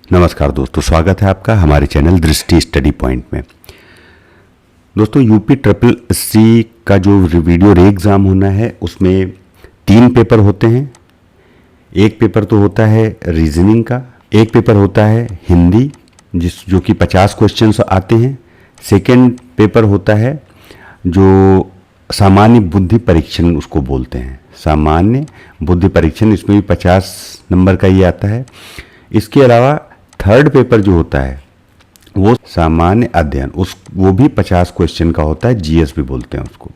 नमस्कार दोस्तों, स्वागत है आपका हमारे चैनल दृष्टि स्टडी पॉइंट में। दोस्तों, यूपी ट्रिपल एससी का जो वीडियो रे एग्ज़ाम होना है उसमें 3 पेपर होते हैं। एक पेपर तो होता है रीजनिंग का, एक पेपर होता है हिंदी जो कि 50 क्वेश्चंस आते हैं। सेकंड पेपर होता है जो सामान्य बुद्धि परीक्षण उसको बोलते हैं, सामान्य बुद्धि परीक्षण, इसमें भी 50 नंबर का ये आता है। इसके अलावा थर्ड पेपर जो होता है वो सामान्य अध्ययन, वो भी 50 क्वेश्चन का होता है, जीएस भी बोलते हैं उसको।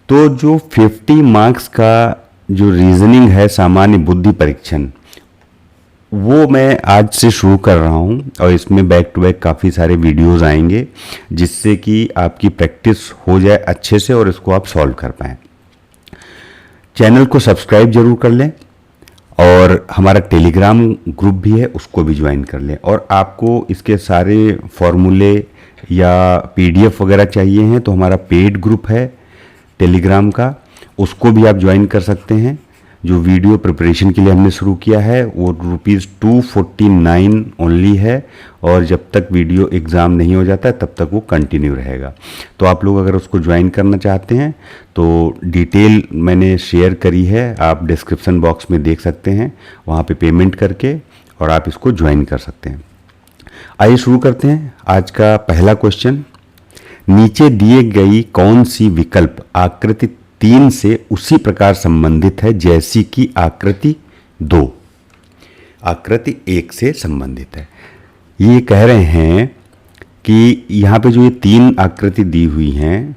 तो जो 50 मार्क्स का जो रीजनिंग है सामान्य बुद्धि परीक्षण, वो मैं आज से शुरू कर रहा हूँ और इसमें बैक टू बैक काफ़ी सारे वीडियोस आएंगे जिससे कि आपकी प्रैक्टिस हो जाए अच्छे से और इसको आप सॉल्व कर पाएँ। चैनल को सब्सक्राइब जरूर कर लें और हमारा टेलीग्राम ग्रुप भी है, उसको भी ज्वाइन कर लें। और आपको इसके सारे फॉर्मूले या पीडीएफ वगैरह चाहिए हैं तो हमारा पेड ग्रुप है टेलीग्राम का, उसको भी आप ज्वाइन कर सकते हैं। जो वीडियो प्रिपरेशन के लिए हमने शुरू किया है वो ₹249 ओनली है और जब तक वीडियो एग्ज़ाम नहीं हो जाता है तब तक वो कंटिन्यू रहेगा। तो आप लोग अगर उसको ज्वाइन करना चाहते हैं तो डिटेल मैंने शेयर करी है, आप डिस्क्रिप्शन बॉक्स में देख सकते हैं, वहाँ पे पेमेंट करके और आप इसको ज्वाइन कर सकते हैं। आइए शुरू करते हैं। आज का पहला क्वेश्चन, नीचे दिए गई कौन सी विकल्प आकृति 3 से उसी प्रकार संबंधित है जैसी कि आकृति 2 आकृति 1 से संबंधित है। ये कह रहे हैं कि यहाँ पे जो ये 3 आकृति दी हुई हैं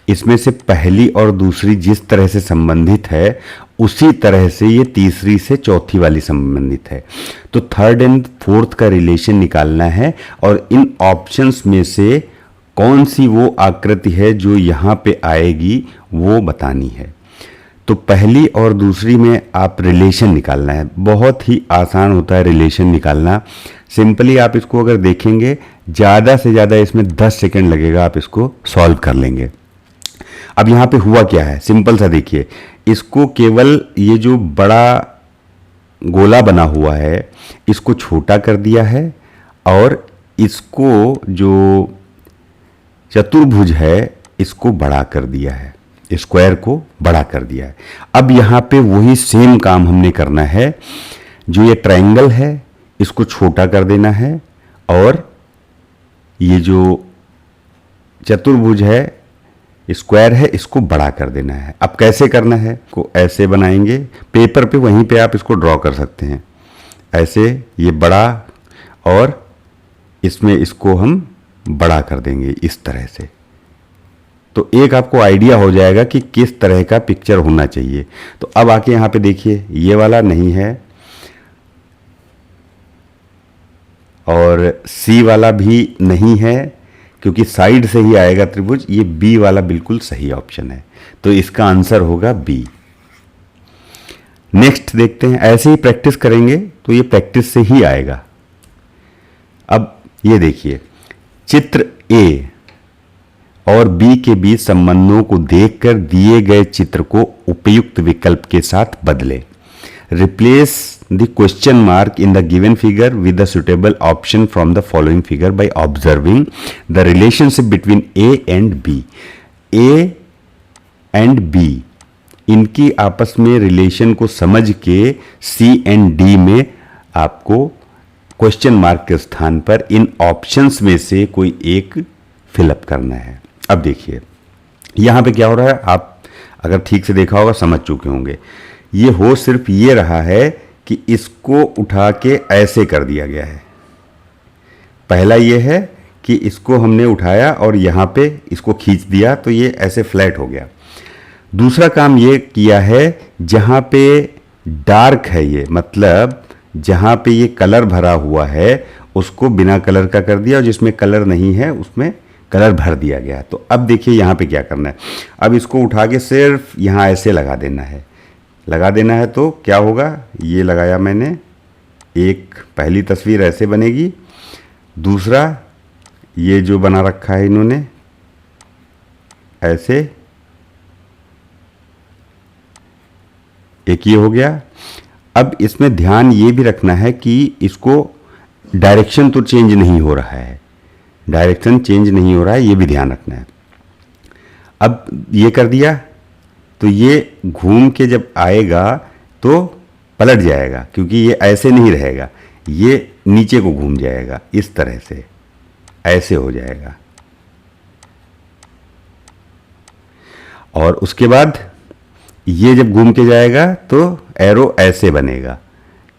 इसमें से पहली और दूसरी जिस तरह से संबंधित है उसी तरह से ये तीसरी से चौथी वाली संबंधित है। तो थर्ड एंड फोर्थ का रिलेशन निकालना है और इन ऑप्शंस में से कौन सी वो आकृति है जो यहाँ पे आएगी वो बतानी है। तो पहली और दूसरी में आप रिलेशन निकालना है। बहुत ही आसान होता है रिलेशन निकालना। सिंपली आप इसको अगर देखेंगे ज़्यादा से ज़्यादा इसमें 10 सेकंड लगेगा, आप इसको सॉल्व कर लेंगे। अब यहाँ पे हुआ क्या है, सिंपल सा देखिए, इसको केवल ये जो बड़ा गोला बना हुआ है इसको छोटा कर दिया है और इसको जो चतुर्भुज है इसको बड़ा कर दिया है, स्क्वायर को बड़ा कर दिया है। अब यहाँ पे वही सेम काम हमने करना है, जो ये ट्रायंगल है इसको छोटा कर देना है और ये जो चतुर्भुज है स्क्वायर है इसको बड़ा कर देना है। अब कैसे करना है, को ऐसे बनाएंगे, पेपर पे वहीं पे आप इसको ड्रॉ कर सकते हैं ऐसे, ये बड़ा और इसमें इसको हम बड़ा कर देंगे इस तरह से। तो एक आपको आइडिया हो जाएगा कि किस तरह का पिक्चर होना चाहिए। तो अब आके यहाँ पे देखिए, ये वाला नहीं है और सी वाला भी नहीं है क्योंकि साइड से ही आएगा त्रिभुज। ये बी वाला बिल्कुल सही ऑप्शन है, तो इसका आंसर होगा बी। नेक्स्ट देखते हैं, ऐसे ही प्रैक्टिस करेंगे तो ये प्रैक्टिस से ही आएगा। अब ये देखिए, चित्र ए और बी के बीच संबंधों को देखकर दिए गए चित्र को उपयुक्त विकल्प के साथ बदले। Replace the question mark in the given figure with the suitable option from the following figure by observing the relationship between A and B. A and B, इनकी आपस में रिलेशन को समझ के सी एंड डी में आपको क्वेश्चन मार्क के स्थान पर इन ऑप्शंस में से कोई एक फिलअप करना है। अब देखिए यहाँ पे क्या हो रहा है, आप अगर ठीक से देखा होगा समझ चुके होंगे। ये हो सिर्फ ये रहा है कि इसको उठा के ऐसे कर दिया गया है। पहला ये है कि इसको हमने उठाया और यहाँ पे इसको खींच दिया तो ये ऐसे फ्लैट हो गया। दूसरा काम ये किया है, जहाँ पे डार्क है ये, मतलब जहाँ पे ये कलर भरा हुआ है उसको बिना कलर का कर दिया और जिसमें कलर नहीं है उसमें कलर भर दिया गया। तो अब देखिए यहाँ पे क्या करना है, अब इसको उठा के सिर्फ यहाँ ऐसे लगा देना है। लगा देना है तो क्या होगा, ये लगाया मैंने, एक पहली तस्वीर ऐसे बनेगी, दूसरा ये जो बना रखा है इन्होंने ऐसे, एक ये हो गया। अब इसमें ध्यान ये भी रखना है कि इसको डायरेक्शन तो चेंज नहीं हो रहा है, डायरेक्शन चेंज नहीं हो रहा है, ये भी ध्यान रखना है। अब ये कर दिया तो ये घूम के जब आएगा तो पलट जाएगा, क्योंकि ये ऐसे नहीं रहेगा, ये नीचे को घूम जाएगा, इस तरह से ऐसे हो जाएगा। और उसके बाद ये जब घूम के जाएगा तो एरो ऐसे बनेगा,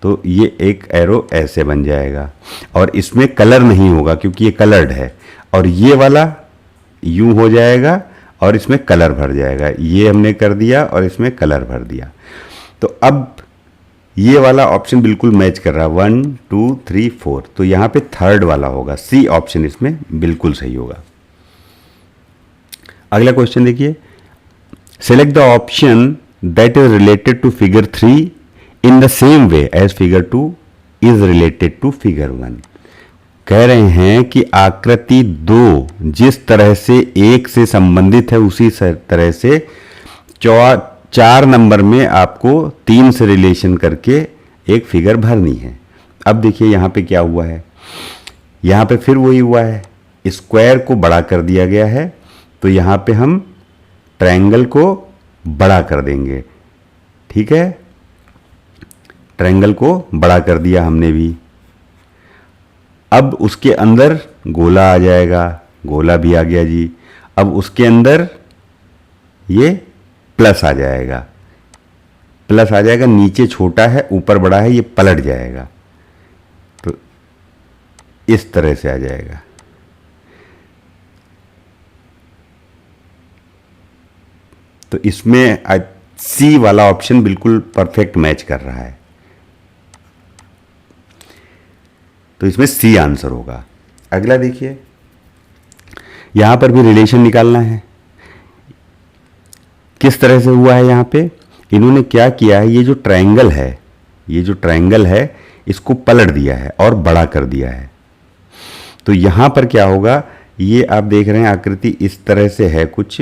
तो ये एक एरो ऐसे बन जाएगा। और इसमें कलर नहीं होगा क्योंकि ये कलर्ड है, और ये वाला यूं हो जाएगा और इसमें कलर भर जाएगा। ये हमने कर दिया और इसमें कलर भर दिया। तो अब ये वाला ऑप्शन बिल्कुल मैच कर रहा है, 1 2 3 4, तो यहाँ पे थर्ड वाला होगा, सी ऑप्शन इसमें बिल्कुल सही होगा। अगला क्वेश्चन देखिए, select the option that is related to figure 3 in the same way as figure 2 is related to figure 1। कह रहे हैं कि आकृति 2 जिस तरह से 1 से संबंधित है उसी तरह से 4 नंबर में आपको 3 से रिलेशन करके एक फिगर भरनी है। अब देखिए यहाँ पे क्या हुआ है, यहाँ पे फिर वही हुआ है, स्क्वायर को बड़ा कर दिया गया है, तो यहाँ पे हम ट्रायंगल को बड़ा कर देंगे। ठीक है, ट्रायंगल को बड़ा कर दिया हमने भी। अब उसके अंदर गोला आ जाएगा, गोला भी आ गया जी। अब उसके अंदर ये प्लस आ जाएगा, प्लस आ जाएगा, नीचे छोटा है ऊपर बड़ा है, ये पलट जाएगा, तो इस तरह से आ जाएगा। तो इसमें सी वाला ऑप्शन बिल्कुल परफेक्ट मैच कर रहा है, तो इसमें सी आंसर होगा। अगला देखिए, यहां पर भी रिलेशन निकालना है। किस तरह से हुआ है, यहां पे इन्होंने क्या किया है, ये जो ट्रायंगल है, ये जो ट्रायंगल है इसको पलट दिया है और बड़ा कर दिया है। तो यहां पर क्या होगा, ये आप देख रहे हैं आकृति इस तरह से है, कुछ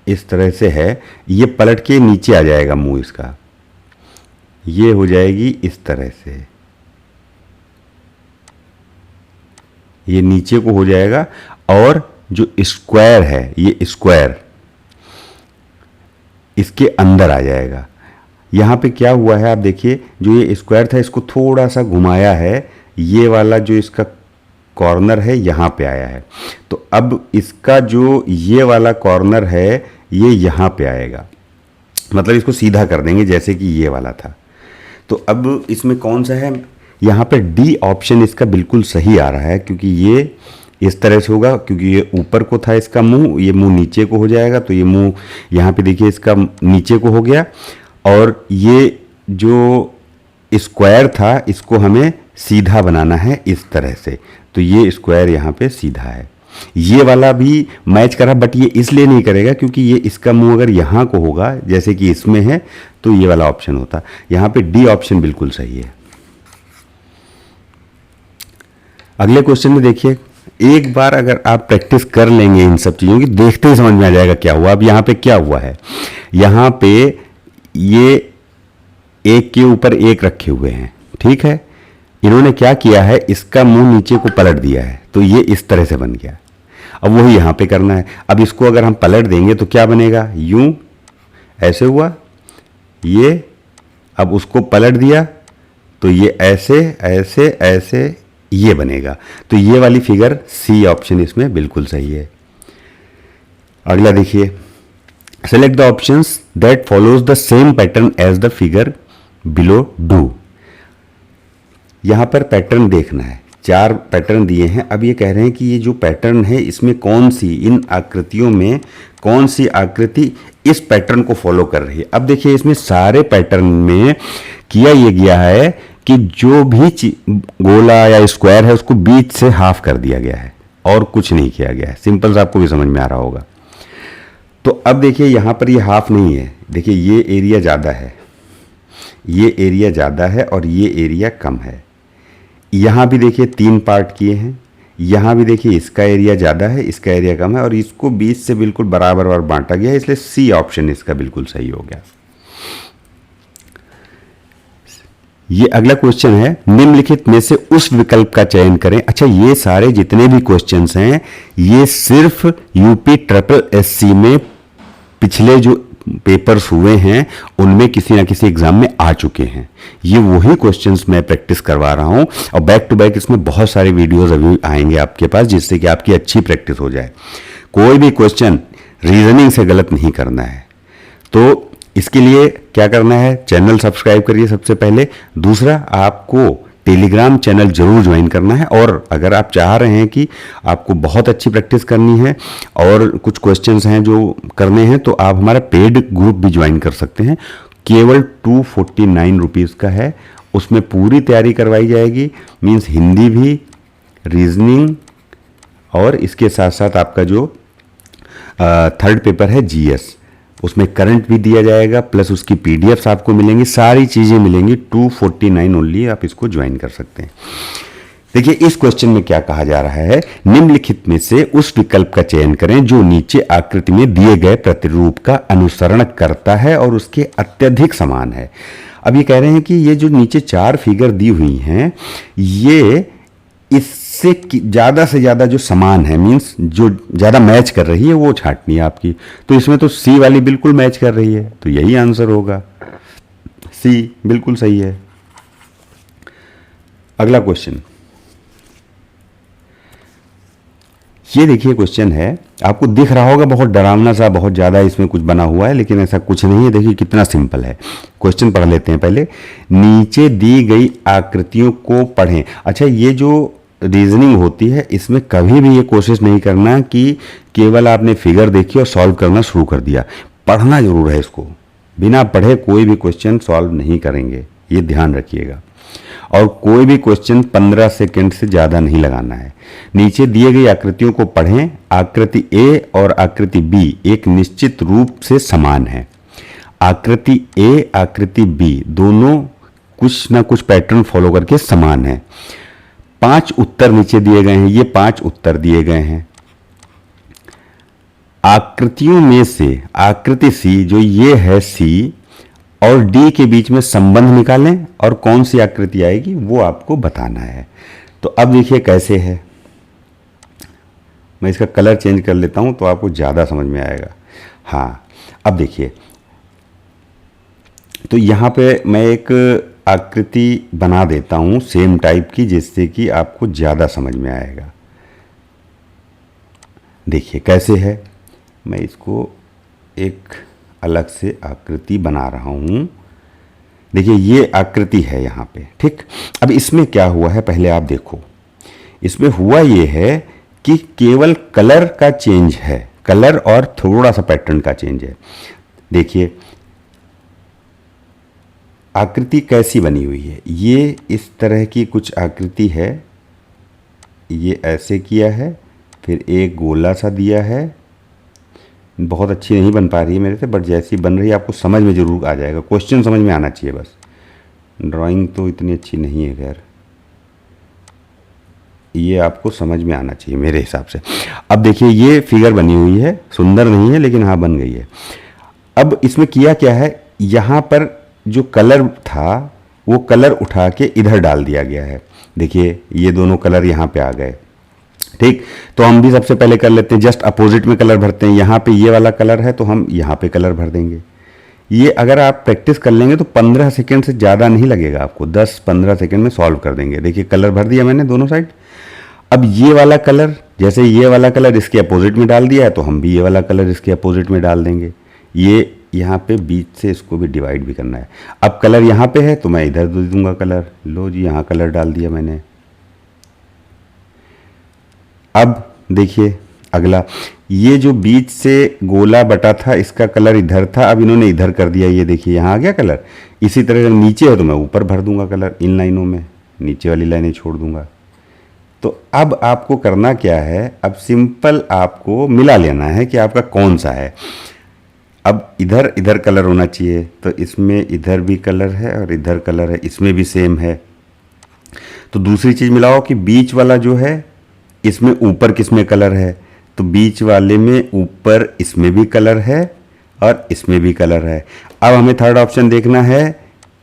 इस तरह से है, ये पलट के नीचे आ जाएगा मुंह इसका, ये हो जाएगी इस तरह से, ये नीचे को हो जाएगा। और जो स्क्वायर है, ये स्क्वायर इसके अंदर आ जाएगा। यहां पे क्या हुआ है, आप देखिए, जो ये स्क्वायर था इसको थोड़ा सा घुमाया है, ये वाला जो इसका कॉर्नर है यहां पे आया है, तो अब इसका जो ये वाला कॉर्नर है ये यहां पे आएगा, मतलब इसको सीधा कर देंगे जैसे कि ये वाला था। तो अब इसमें कौन सा है, यहाँ पे डी ऑप्शन इसका बिल्कुल सही आ रहा है, क्योंकि ये इस तरह से होगा, क्योंकि ये ऊपर को था इसका मुंह, ये मुंह नीचे को हो जाएगा, तो ये मुंह यहाँ पे देखिए इसका नीचे को हो गया। और ये जो स्क्वायर था इसको हमें सीधा बनाना है इस तरह से, तो ये स्क्वायर यहाँ पे सीधा है। ये वाला भी मैच करा, बट ये इसलिए नहीं करेगा क्योंकि ये इसका मुंह अगर यहाँ को होगा जैसे कि इसमें है तो ये वाला ऑप्शन होता। यहाँ पे डी ऑप्शन बिल्कुल सही है। अगले क्वेश्चन में देखिए, एक बार अगर आप प्रैक्टिस कर लेंगे इन सब चीज़ों की, देखते ही समझ में आ जाएगा क्या हुआ। अब यहाँ पे क्या हुआ है, यहाँ पे ये एक के ऊपर एक रखे हुए हैं, ठीक है। इन्होंने क्या किया है, इसका मुंह नीचे को पलट दिया है, तो ये इस तरह से बन गया। अब वही यहाँ पे करना है। अब इसको अगर हम पलट देंगे तो क्या बनेगा, यूं ऐसे हुआ, ये अब उसको पलट दिया तो ये ऐसे ऐसे ऐसे ये बनेगा। तो ये वाली फिगर सी ऑप्शन इसमें बिल्कुल सही है। अगला देखिए, select the options that follows the same pattern as the figure below do. यहां पर पैटर्न देखना है, 4 पैटर्न दिए हैं। अब ये कह रहे हैं कि ये जो पैटर्न है इसमें कौन सी, इन आकृतियों में कौन सी आकृति इस पैटर्न को फॉलो कर रही है। अब देखिए, इसमें सारे पैटर्न में किया ये गया है कि जो भी गोला या स्क्वायर है उसको बीच से हाफ कर दिया गया है और कुछ नहीं किया गया है। सिंपल सा, आपको भी समझ में आ रहा होगा। तो अब देखिए, यहां पर ये हाफ नहीं है, देखिए ये एरिया ज़्यादा है, ये एरिया ज़्यादा है और ये एरिया कम है। यहाँ भी देखिए 3 पार्ट किए हैं, यहाँ भी देखिए इसका एरिया ज़्यादा है, इसका एरिया कम है, और इसको बीच से बिल्कुल बराबर बांटा गया है, इसलिए सी ऑप्शन इसका बिल्कुल सही हो गया। ये अगला क्वेश्चन है, निम्नलिखित में से उस विकल्प का चयन करें। अच्छा, ये सारे जितने भी क्वेश्चंस हैं ये सिर्फ यूपी ट्रिपल एससी में पिछले जो पेपर्स हुए हैं उनमें किसी ना किसी एग्जाम में आ चुके हैं। ये वही क्वेश्चंस मैं प्रैक्टिस करवा रहा हूं और बैक टू बैक इसमें बहुत सारे वीडियोस अभी आएंगे आपके पास, जिससे कि आपकी अच्छी प्रैक्टिस हो जाए। कोई भी क्वेश्चन रीजनिंग से गलत नहीं करना है। तो इसके लिए क्या करना है, चैनल सब्सक्राइब करिए सबसे पहले। दूसरा, आपको टेलीग्राम चैनल जरूर ज्वाइन करना है। और अगर आप चाह रहे हैं कि आपको बहुत अच्छी प्रैक्टिस करनी है और कुछ क्वेश्चंस हैं जो करने हैं, तो आप हमारा पेड ग्रुप भी ज्वाइन कर सकते हैं। केवल 249 रुपीज़ का है, उसमें पूरी तैयारी करवाई जाएगी, मीन्स हिंदी भी, रीजनिंग और इसके साथ साथ आपका जो थर्ड पेपर है जीएस, उसमें करंट भी दिया जाएगा, प्लस उसकी पीडीएफ्स आपको मिलेंगी, सारी चीज़ें मिलेंगी। 249 ओनली, आप इसको ज्वाइन कर सकते हैं। देखिए इस क्वेश्चन में क्या कहा जा रहा है, निम्नलिखित में से उस विकल्प का चयन करें जो नीचे आकृति में दिए गए प्रतिरूप का अनुसरण करता है और उसके अत्यधिक समान है। अब ये कह रहे हैं कि ये जो नीचे 4 फिगर दी हुई हैं ये इससे ज़्यादा से ज़्यादा जो समान है, मीन्स जो ज़्यादा मैच कर रही है वो छांटनी है आपकी। तो इसमें तो सी वाली बिल्कुल मैच कर रही है, तो यही आंसर होगा, सी बिल्कुल सही है। अगला क्वेश्चन, ये देखिए क्वेश्चन है, आपको दिख रहा होगा बहुत डरावना सा, बहुत ज़्यादा इसमें कुछ बना हुआ है, लेकिन ऐसा कुछ नहीं है। देखिए कितना सिंपल है। क्वेश्चन पढ़ लेते हैं पहले। नीचे दी गई आकृतियों को पढ़ें। अच्छा, ये जो रीजनिंग होती है इसमें कभी भी ये कोशिश नहीं करना कि केवल आपने फिगर देखी और सॉल्व करना शुरू कर दिया। पढ़ना जरूर है इसको, बिना पढ़े कोई भी क्वेश्चन सॉल्व नहीं करेंगे, ये ध्यान रखिएगा। और कोई भी क्वेश्चन 15 सेकंड से ज़्यादा नहीं लगाना है। नीचे दिए गई आकृतियों को पढ़ें। आकृति ए और आकृति बी एक निश्चित रूप से समान है। आकृति ए, आकृति बी दोनों कुछ ना कुछ पैटर्न फॉलो करके समान है। 5 उत्तर नीचे दिए गए हैं, ये 5 उत्तर दिए गए हैं। आकृतियों में से आकृति सी, जो ये है सी और डी के बीच में संबंध निकालें और कौन सी आकृति आएगी वो आपको बताना है। तो अब देखिए कैसे है, मैं इसका कलर चेंज कर लेता हूं तो आपको ज़्यादा समझ में आएगा। हाँ, अब देखिए, तो यहाँ पे मैं एक आकृति बना देता हूं सेम टाइप की, जिससे कि आपको ज़्यादा समझ में आएगा। देखिए कैसे है, मैं इसको एक अलग से आकृति बना रहा हूं। देखिए ये आकृति है यहाँ पे, ठीक। अब इसमें क्या हुआ है पहले आप देखो। इसमें हुआ ये है कि केवल कलर का चेंज है, कलर और थोड़ा सा पैटर्न का चेंज है। देखिए आकृति कैसी बनी हुई है, ये इस तरह की कुछ आकृति है, ये ऐसे किया है, फिर एक गोला सा दिया है। बहुत अच्छी नहीं बन पा रही है मेरे से, बट जैसी बन रही है आपको समझ में जरूर आ जाएगा। क्वेश्चन समझ में आना चाहिए बस, ड्राइंग तो इतनी अच्छी नहीं है खैर, ये आपको समझ में आना चाहिए मेरे हिसाब से। अब देखिए ये फिगर बनी हुई है, सुंदर नहीं है लेकिन हाँ बन गई है। अब इसमें किया क्या है, यहाँ पर जो कलर था वो कलर उठा के इधर डाल दिया गया है। देखिए ये दोनों कलर यहाँ पे आ गए, ठीक। तो हम भी सबसे पहले कर लेते हैं, जस्ट अपोजिट में कलर भरते हैं। यहाँ पे ये वाला कलर है तो हम यहाँ पे कलर भर देंगे। ये अगर आप प्रैक्टिस कर लेंगे तो 15 सेकंड से ज़्यादा नहीं लगेगा आपको, 10-15 सेकंड में सॉल्व कर देंगे। देखिए कलर भर दिया मैंने दोनों साइड। अब ये वाला कलर, जैसे ये वाला कलर इसके अपोजिट में डाल दिया है तो हम भी ये वाला कलर इसके अपोजिट में डाल देंगे। ये यहाँ पे बीच से इसको भी डिवाइड भी करना है। अब कलर यहाँ पे है तो मैं इधर दे दूंगा कलर। लो जी, यहाँ कलर डाल दिया मैंने। अब देखिए अगला, ये जो बीच से गोला बटा था इसका कलर इधर था, अब इन्होंने इधर कर दिया। ये देखिए यहाँ आ गया कलर। इसी तरह जब नीचे है तो मैं ऊपर भर दूंगा कलर, इन लाइनों में नीचे वाली लाइनें छोड़ दूंगा। तो अब आपको करना क्या है, अब सिंपल आपको मिला लेना है कि आपका कौन सा है। अब इधर इधर कलर होना चाहिए, तो इसमें इधर भी कलर है और इधर कलर है, इसमें भी सेम है। तो दूसरी चीज़ मिलाओ कि बीच वाला जो है इसमें ऊपर किसमें कलर है, तो बीच वाले में ऊपर इसमें भी कलर है और इसमें भी कलर है। अब हमें थर्ड ऑप्शन देखना है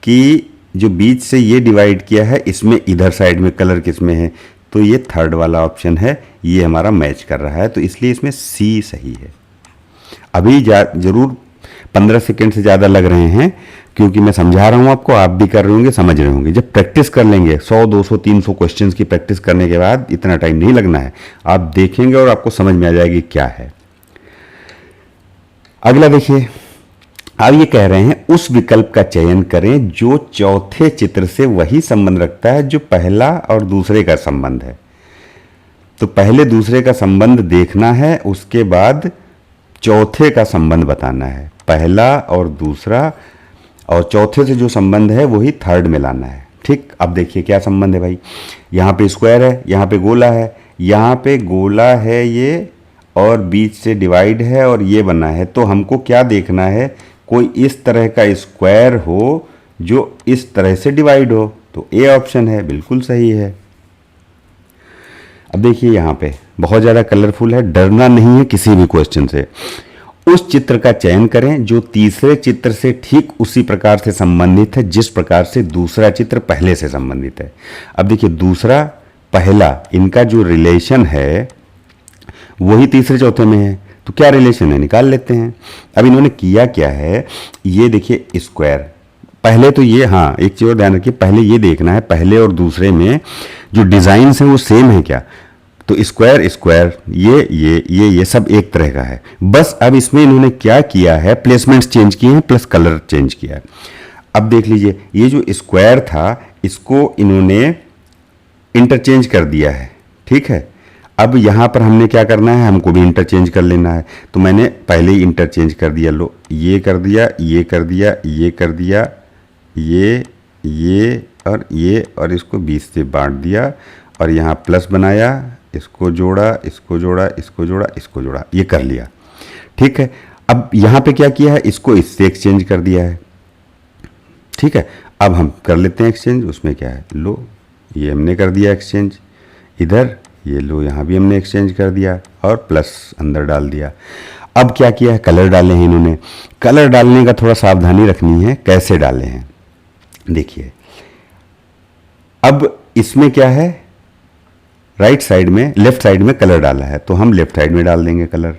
कि जो बीच से ये डिवाइड किया है इसमें इधर साइड में कलर किस में है, तो ये थर्ड वाला ऑप्शन है, ये हमारा मैच कर रहा है, तो इसलिए इसमें सी सही है। अभी जरूर 15 सेकंड से ज़्यादा लग रहे हैं क्योंकि मैं समझा रहा हूँ आपको, आप भी कर रहे होंगे, समझ रहे होंगे। जब प्रैक्टिस कर लेंगे 100 200 300 क्वेश्चंस की प्रैक्टिस करने के बाद इतना टाइम नहीं लगना है, आप देखेंगे और आपको समझ में आ जाएगी क्या है। अगला देखिए, अब ये कह रहे हैं उस विकल्प का चयन करें जो चौथे चित्र से वही संबंध रखता है जो पहला और दूसरे का संबंध है। तो पहले दूसरे का संबंध देखना है, उसके बाद चौथे का संबंध बताना है। पहला और दूसरा और चौथे से जो संबंध है वही थर्ड में लाना है। ठीक, अब देखिए क्या संबंध है भाई, यहाँ पे स्क्वायर है, यहाँ पे गोला है, यहाँ पे गोला है ये और बीच से डिवाइड है और ये बना है। तो हमको क्या देखना है, कोई इस तरह का स्क्वायर हो जो इस तरह से डिवाइड हो, तो ए ऑप्शन है, बिल्कुल सही है। अब देखिए यहाँ पे बहुत ज़्यादा कलरफुल है, डरना नहीं है किसी भी क्वेश्चन से। उस चित्र का चयन करें जो तीसरे चित्र से ठीक उसी प्रकार से संबंधित है जिस प्रकार से दूसरा चित्र पहले से संबंधित है। अब देखिए दूसरा पहला इनका जो रिलेशन है वही तीसरे चौथे में है, तो क्या रिलेशन है निकाल लेते हैं। अब इन्होंने किया क्या है, ये देखिए स्क्वायर, पहले तो ये, हाँ एक चीज़ और ध्यान रखिए, पहले ये देखना है पहले और दूसरे में जो डिज़ाइंस हैं वो सेम है क्या। तो स्क्वायर स्क्वायर ये सब एक तरह का है, बस अब इसमें इन्होंने क्या किया है, प्लेसमेंट्स चेंज किए हैं प्लस कलर चेंज किया है। अब देख लीजिए ये जो स्क्वायर था इसको इन्होंने इंटरचेंज कर दिया है, ठीक है। अब यहाँ पर हमने क्या करना है, हमको भी इंटरचेंज कर लेना है, तो मैंने पहले ही इंटरचेंज कर दिया। लो ये कर दिया, ये कर दिया, ये कर दिया, ये और इसको 20 से बांट दिया और यहाँ प्लस बनाया, इसको जोड़ा, इसको जोड़ा, इसको जोड़ा, इसको जोड़ा, ये कर लिया, ठीक है। अब यहाँ पे क्या किया है, इसको इससे एक्सचेंज कर दिया है, ठीक है। अब हम कर लेते हैं एक्सचेंज, उसमें क्या है, लो ये हमने कर दिया एक्सचेंज इधर, ये लो यहाँ भी हमने एक्सचेंज कर दिया और प्लस अंदर डाल दिया। अब क्या किया है, कलर डाले हैं इन्होंने। कलर डालने का थोड़ा सावधानी रखनी है, कैसे डाले हैं देखिए। अब इसमें क्या है, राइट साइड में, लेफ्ट साइड में कलर डाला है, तो हम लेफ्ट साइड में डाल देंगे कलर।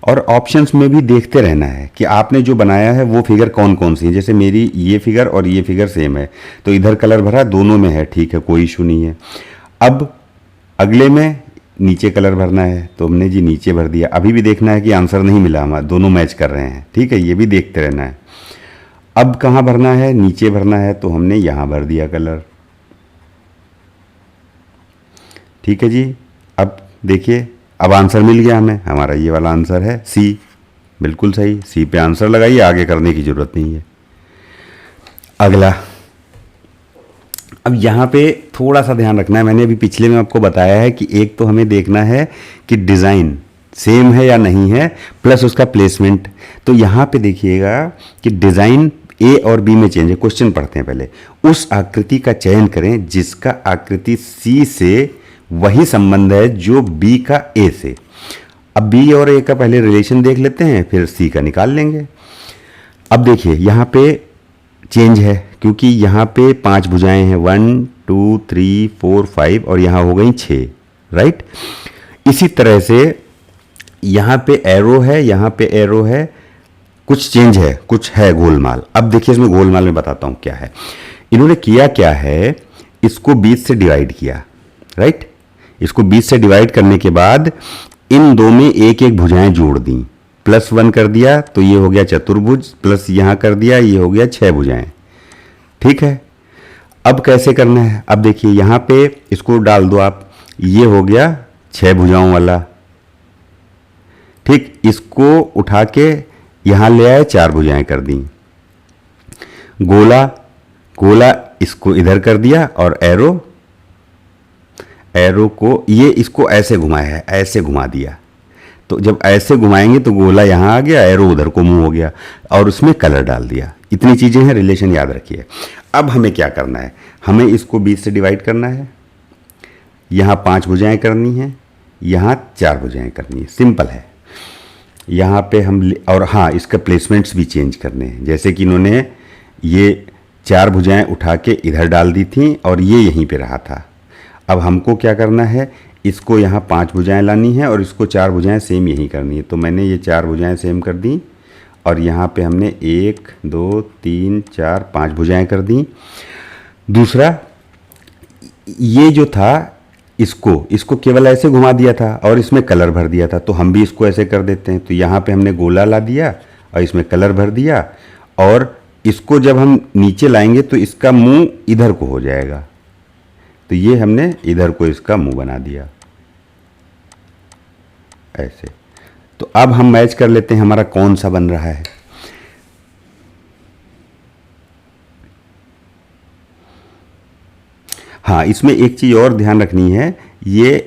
और ऑप्शंस में भी देखते रहना है कि आपने जो बनाया है वो फिगर कौन कौन सी है। जैसे मेरी ये फिगर और ये फिगर सेम है, तो इधर कलर भरा, दोनों में है, ठीक है, कोई इशू नहीं है। अब अगले में नीचे कलर भरना है, तो हमने जी नीचे भर दिया। अभी भी देखना है कि आंसर नहीं मिला, हमारा दोनों मैच कर रहे हैं, ठीक है, ये भी देखते रहना है। अब कहाँ भरना है, नीचे भरना है, तो हमने यहाँ भर दिया कलर, ठीक है जी। अब देखिए अब आंसर मिल गया हमें, हमारा ये वाला आंसर है सी, बिल्कुल सही। सी पे आंसर लगाइए, आगे करने की जरूरत नहीं है। अगला, अब यहाँ पे थोड़ा सा ध्यान रखना है, मैंने अभी पिछले में आपको बताया है कि एक तो हमें देखना है कि डिज़ाइन सेम है या नहीं है, प्लस उसका प्लेसमेंट। तो यहाँ पे देखिएगा कि डिज़ाइन ए और बी में चेंज है। क्वेश्चन पढ़ते हैं पहले। उस आकृति का चयन करें जिसका आकृति सी से वही संबंध है जो बी का ए से। अब बी और ए का पहले रिलेशन देख लेते हैं, फिर सी का निकाल लेंगे। अब देखिए यहाँ पे चेंज है क्योंकि यहाँ पे 5 भुजाएं हैं, 1 2 3 4 5 और यहाँ हो गई 6, राइट। इसी तरह से यहाँ पे एरो है, यहाँ पे एरो है, कुछ चेंज है, कुछ है गोलमाल। अब देखिए इसमें गोलमाल में बताता हूँ क्या है। इन्होंने किया क्या है, इसको 20 से डिवाइड किया, राइट। इसको 20 से डिवाइड करने के बाद इन दो में एक एक भुजाएं जोड़ दी, +1 कर दिया, तो ये हो गया चतुर्भुज, प्लस यहाँ कर दिया, ये हो गया 6 भुजाएं, ठीक है। अब कैसे करना है, अब देखिए यहाँ पे इसको डाल दो आप, ये हो गया 6 भुजाओं वाला, ठीक। इसको उठा के यहाँ ले आए, 4 भुजाएं कर दी। गोला, गोला इसको इधर कर दिया और एरो, एरो को ये इसको ऐसे घुमाया है, ऐसे घुमा दिया। तो जब ऐसे घुमाएंगे तो गोला यहाँ आ गया, एरो उधर को मूव हो गया और उसमें कलर डाल दिया। इतनी चीज़ें हैं, रिलेशन याद रखिए। अब हमें क्या करना है, हमें इसको 20 से डिवाइड करना है, यहाँ 5 भुजाएं करनी है, यहाँ 4 भुजाएं करनी है, सिंपल है। यहाँ पे हम और हाँ, इसका प्लेसमेंट्स भी चेंज करने हैं। जैसे कि इन्होंने ये 4 भुजाएं उठा के इधर डाल दी थी और ये यहीं पे रहा था। अब हमको क्या करना है, इसको यहाँ 5 भुजाएं लानी है और इसको 4 भुजाएं सेम यहीं करनी है। तो मैंने ये 4 भुजाएं सेम कर दी और यहाँ पे हमने 1 2 3 4 5 भुजाएं कर दी। दूसरा, ये जो था इसको केवल ऐसे घुमा दिया था और इसमें कलर भर दिया था, तो हम भी इसको ऐसे कर देते हैं। तो यहाँ पे हमने गोला ला दिया और इसमें कलर भर दिया और इसको जब हम नीचे लाएंगे तो इसका मुंह इधर को हो जाएगा। तो ये हमने इधर को इसका मुंह बना दिया ऐसे। तो अब हम मैच कर लेते हैं हमारा कौन सा बन रहा है। हाँ, इसमें एक चीज़ और ध्यान रखनी है, ये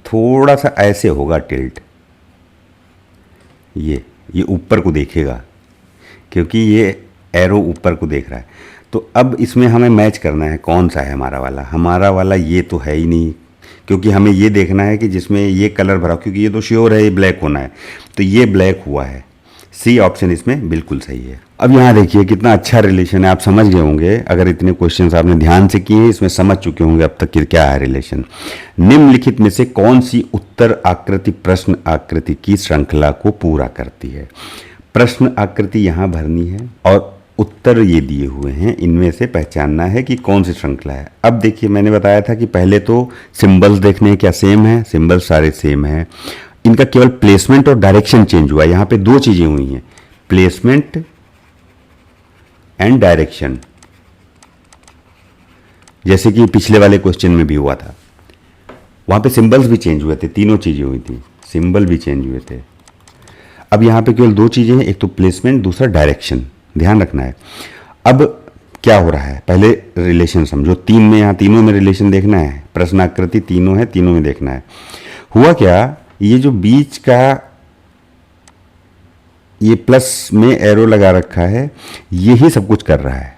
थोड़ा सा ऐसे होगा टिल्ट, ये ऊपर को देखेगा क्योंकि ये एरो ऊपर को देख रहा है। तो अब इसमें हमें मैच करना है कौन सा है हमारा वाला ये तो है ही नहीं, क्योंकि हमें ये देखना है कि जिसमें ये कलर भरा, क्योंकि ये तो श्योर है ये ब्लैक होना है, तो ये ब्लैक हुआ है। सी ऑप्शन इसमें बिल्कुल सही है। अब यहाँ देखिए कितना अच्छा रिलेशन है, आप समझ गए होंगे अगर इतने क्वेश्चंस आपने ध्यान से किए हैं, इसमें समझ चुके होंगे अब तक कि क्या है रिलेशन। निम्नलिखित में से कौन सी उत्तर आकृति प्रश्न आकृति की श्रृंखला को पूरा करती है। प्रश्न आकृति यहाँ भरनी है और उत्तर ये दिए हुए हैं, इनमें से पहचानना है कि कौन सी श्रृंखला है। अब देखिए मैंने बताया था कि पहले तो सिंबल्स देखने हैं क्या सेम है, सिंबल्स सारे सेम हैं, इनका केवल प्लेसमेंट और डायरेक्शन चेंज हुआ है। यहाँ पे 2 चीज़ें हुई हैं, प्लेसमेंट एंड डायरेक्शन, जैसे कि पिछले वाले क्वेश्चन में भी हुआ था। वहाँ पे सिंबल्स भी चेंज हुए थे, तीनों चीज़ें हुई थी, सिंबल भी चेंज हुए थे। अब यहाँ पे केवल 2 चीज़ें हैं, एक तो प्लेसमेंट, दूसरा डायरेक्शन, ध्यान रखना है। अब क्या हो रहा है, पहले रिलेशन समझो, 3 में, यहाँ तीनों में रिलेशन देखना है, प्रश्न आकृति तीनों है, तीनों में देखना है। हुआ क्या, ये जो बीच का ये प्लस में एरो लगा रखा है, यही सब कुछ कर रहा है।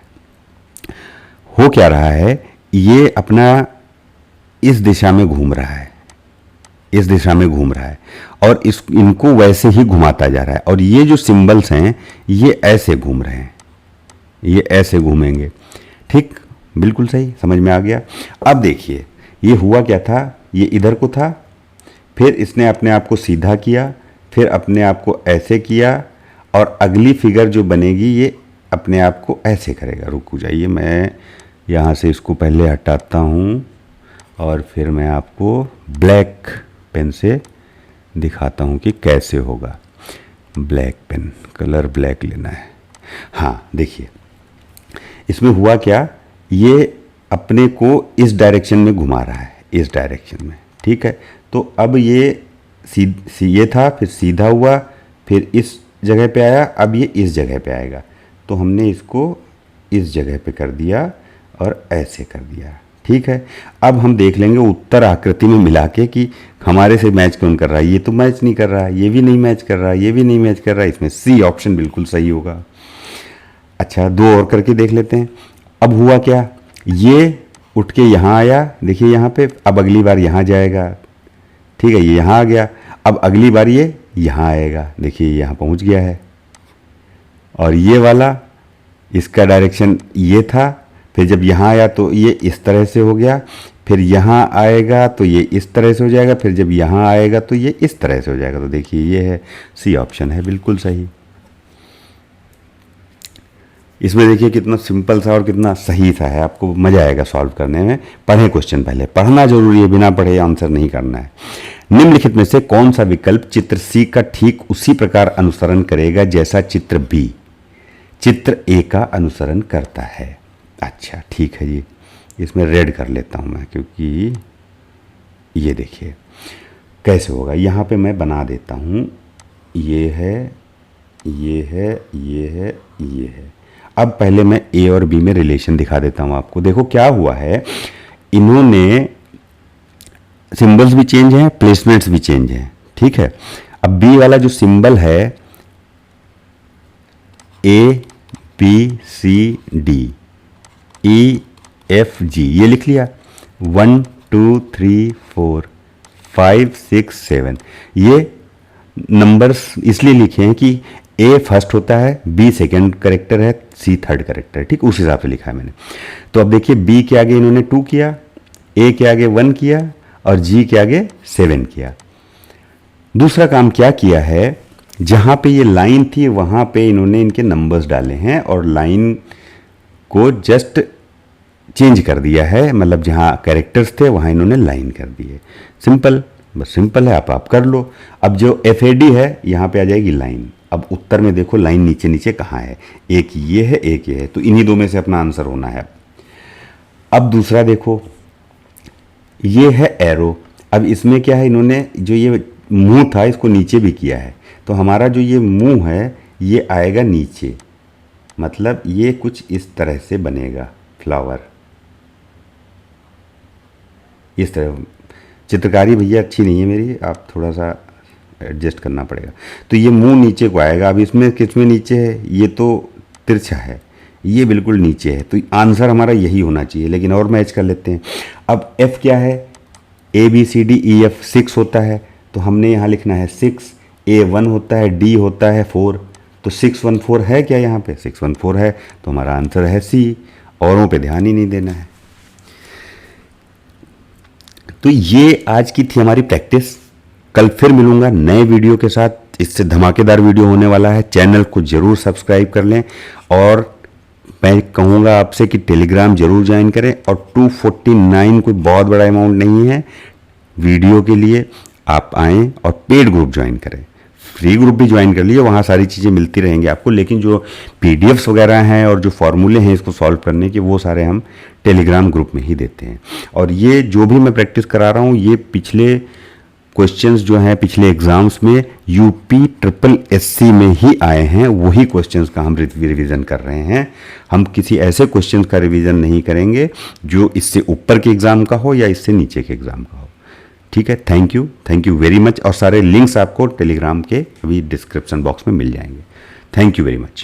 हो क्या रहा है, ये अपना इस दिशा में घूम रहा है, इस दिशा में घूम रहा है और इनको वैसे ही घुमाता जा रहा है। और ये जो सिंबल्स हैं ये ऐसे घूम रहे हैं, ये ऐसे घूमेंगे। ठीक, बिल्कुल सही, समझ में आ गया। अब देखिए ये हुआ क्या था, ये इधर को था, फिर इसने अपने आप को सीधा किया, फिर अपने आप को ऐसे किया और अगली फिगर जो बनेगी ये अपने आप को ऐसे करेगा। रुक जाइए, मैं यहाँ से इसको पहले हटाता हूँ और फिर मैं आपको ब्लैक पेन से दिखाता हूँ कि कैसे होगा। ब्लैक पेन, कलर ब्लैक लेना है। हाँ देखिए इसमें हुआ क्या, ये अपने को इस डायरेक्शन में घुमा रहा है, इस डायरेक्शन में। ठीक है, तो अब ये ये था, फिर सीधा हुआ, फिर इस जगह पे आया, अब ये इस जगह पे आएगा। तो हमने इसको इस जगह पे कर दिया और ऐसे कर दिया। ठीक है, अब हम देख लेंगे उत्तर आकृति में मिला के कि हमारे से मैच कौन कर रहा है। ये तो मैच नहीं कर रहा है, ये भी नहीं मैच कर रहा है, ये भी नहीं मैच कर रहा है, इसमें सी ऑप्शन बिल्कुल सही होगा। अच्छा, 2 और करके देख लेते हैं। अब हुआ क्या, ये उठ के यहाँ आया, देखिए यहाँ पे, अब अगली बार यहाँ जाएगा। ठीक है, ये यहाँ आ गया, अब अगली बार ये यहाँ आएगा, देखिए यहाँ पहुँच गया है। और ये वाला, इसका डायरेक्शन ये था, फिर जब यहाँ आया तो ये इस तरह से हो गया, फिर यहाँ आएगा तो ये इस तरह से हो जाएगा, फिर जब यहाँ आएगा तो ये इस तरह से हो जाएगा। तो देखिए ये है, सी ऑप्शन है बिल्कुल सही। इसमें देखिए कितना सिंपल सा और कितना सही सा है, आपको मज़ा आएगा सॉल्व करने में। पढ़ें क्वेश्चन, पहले पढ़ना जरूरी है, बिना पढ़े आंसर नहीं करना है। निम्नलिखित में से कौन सा विकल्प चित्र सी का ठीक उसी प्रकार अनुसरण करेगा जैसा चित्र बी चित्र ए का अनुसरण करता है। अच्छा ठीक है जी, इसमें रेड कर लेता हूँ मैं, क्योंकि ये देखिए कैसे होगा। यहाँ पे मैं बना देता हूँ, ये है, ये है, ये है, ये है। अब पहले मैं ए और बी में रिलेशन दिखा देता हूँ आपको। देखो क्या हुआ है, इन्होंने सिंबल्स भी चेंज हैं, प्लेसमेंट्स भी चेंज हैं। ठीक है, अब बी वाला जो सिंबल है A B C D E F G, ये लिख लिया, 1 2 3 4 5 6 7। ये नंबर्स इसलिए लिखे हैं कि ए फर्स्ट होता है, बी सेकेंड करेक्टर है, सी थर्ड करेक्टर है, ठीक, उस हिसाब से लिखा है मैंने। तो अब देखिए बी के आगे इन्होंने 2 किया, ए के आगे 1 किया और जी के आगे 7 किया। दूसरा काम क्या किया है, जहाँ पे ये लाइन थी वहाँ पे इन्होंने इनके नंबर्स डाले हैं और लाइन को जस्ट चेंज कर दिया है, मतलब जहाँ कैरेक्टर्स थे वहाँ इन्होंने लाइन कर दी है। सिंपल, बस सिंपल है, आप कर लो। अब जो FAD है यहाँ पे आ जाएगी लाइन। अब उत्तर में देखो लाइन नीचे नीचे कहाँ है, एक ये है एक ये है, तो इन्हीं दो में से अपना आंसर होना है। अब दूसरा देखो, ये है एरो। अब इसमें क्या है, इन्होंने जो ये मुंह था इसको नीचे भी किया है, तो हमारा जो ये मुंह है ये आएगा नीचे, मतलब ये कुछ इस तरह से बनेगा फ्लावर, इस तरह। चित्रकारी भैया अच्छी नहीं है मेरी, आप थोड़ा सा एडजस्ट करना पड़ेगा। तो ये मुंह नीचे को आएगा। अब इसमें किस में नीचे है, ये तो तिरछा है, ये बिल्कुल नीचे है, तो आंसर हमारा यही होना चाहिए, लेकिन और मैच कर लेते हैं। अब F क्या है, ABCDEF 6 होता है, तो हमने यहाँ लिखना है 6, A 1 होता है, D होता है 4, तो 6 1 4 है क्या, यहाँ पे 6 1 4 है, तो हमारा आंसर है C। औरों पे ध्यान ही नहीं देना है। तो ये आज की थी हमारी प्रैक्टिस। कल फिर मिलूंगा नए वीडियो के साथ, इससे धमाकेदार वीडियो होने वाला है। चैनल को जरूर सब्सक्राइब कर लें और मैं कहूँगा आपसे कि टेलीग्राम जरूर ज्वाइन करें। और 249 कोई बहुत बड़ा अमाउंट नहीं है वीडियो के लिए, आप आएँ और पेड ग्रुप ज्वाइन करें। फ्री ग्रुप भी ज्वाइन कर लीजिए, वहाँ सारी चीज़ें मिलती रहेंगी आपको, लेकिन जो PDFs वगैरह हैं और जो फॉर्मूले हैं इसको सॉल्व करने के, वो सारे हम टेलीग्राम ग्रुप में ही देते हैं। और ये जो भी मैं प्रैक्टिस करा रहा हूँ, ये पिछले क्वेश्चंस जो हैं पिछले एग्जाम्स में UPSSC में ही आए हैं, वही क्वेश्चंस का हम रिवीजन कर रहे हैं। हम किसी ऐसे क्वेश्चंस का रिवीजन नहीं करेंगे जो इससे ऊपर के एग्ज़ाम का हो या इससे नीचे के एग्ज़ाम का हो। ठीक है, थैंक यू वेरी मच। और सारे लिंक्स आपको टेलीग्राम के अभी डिस्क्रिप्शन बॉक्स में मिल जाएंगे। Thank you very much.